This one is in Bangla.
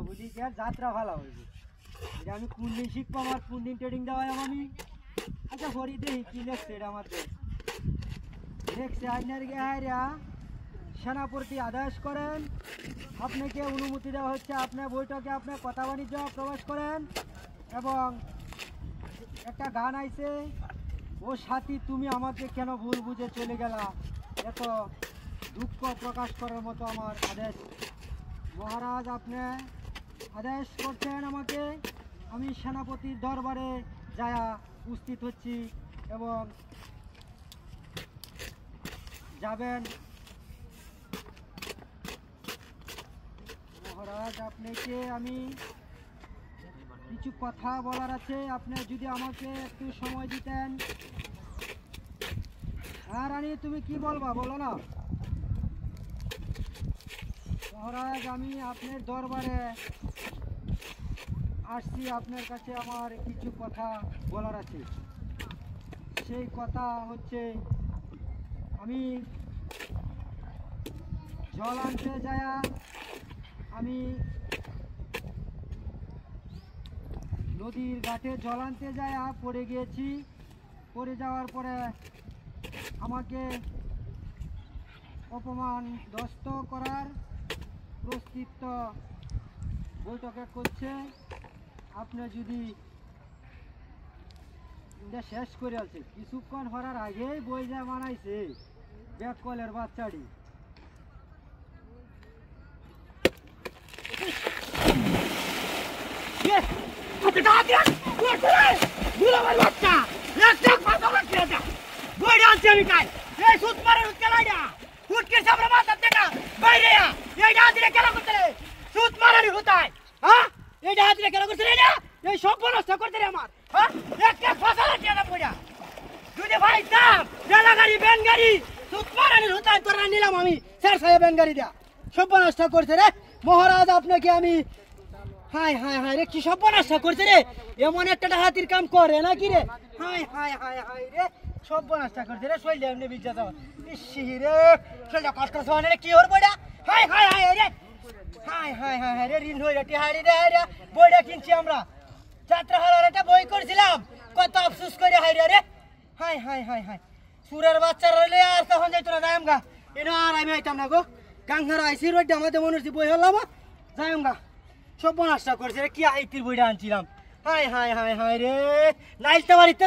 বুঝি কি আর যাত্রা ভালো হইবে এটা আমি কোন দিন শিখবো আমার কোন দিন ট্রেডিং দেওয়া আমি আচ্ছা হরি দেখি কি লেখছে এটা আমার লেখছে আপনার গিয়া সেনাপতি আদেশ করেন আপনাকে অনুমতি দেওয়া হচ্ছে আপনার বৈঠকে আপনার কথা বাণিজ্য প্রবেশ করেন এবং একটা গান আইছে ও সাথী তুমি আমাকে কেন ভুল বুঝে চলে গেলা এত দুঃখ প্রকাশ করার মতো আমার আদেশ মহারাজ আপনি আদেশ করছেন আমাকে আমি সেনাপতির দরবারে যায়া উপস্থিত হচ্ছি এবং যাবেন মহারাজ আপনাকে আমি কিছু কথা বলার আছে আপনি যদি আমাকে একটু সময় দিতেন হ্যাঁ রানী তুমি কি বলবা বলো না মহারাজ আমি আপনার দরবারে আসছি আপনার কাছে আমার কিছু কথা বলার আছে সেই কথা হচ্ছে আমি জল আনতে যায়া আমি নদীর ঘাটে জল আনতে যায়া পড়ে গিয়েছি পড়ে যাওয়ার পরে আমাকে অপমান দস্ত করার প্রস্তুত বৈঠকে করছে আপনি যদি এটা শেষ করে আছে কিছুক্ষণ হওয়ার আগেই বই যা বানাইছে ব্যাক কলের বাচ্চাটি নিলাম আমি গাড়ি দেয়া সর্বনাশটা করছে রে মহারাজ আপনাকে আমি হাই হাই হাই রে কি সর্বনাশটা করছে রে এমন একটা হাতির কাম করে নাকি রে হাই হাই হাই হাই রে সর্বনাশটা করছে রে শৈল এমনি বিজা যাওয়া ইসি রে শৈলটা কষ্ট সহনে রে কি ওর বইটা হাই হাই হাই রে হাই হাই হাই হাই রে ঋণ হইরা টিহাড়ি রে রে বইটা কিনছি আমরা যাত্রা হারার একটা বই করছিলাম কত আফসোস করে হাই রে হাই হাই হাই হাই সুরের বাচ্চারা রইলে আর তখন যাইতো না যাইম গা এনো আর আমি আইতাম না গো গাঙ্গার আইসি রোডটা আমাদের মনে হচ্ছে বই হলাম যাইম গা সর্বনাশটা করছে রে কি আইতির বইটা আনছিলাম হাই হাই হাই হাই রে নাইলতে বাড়িতে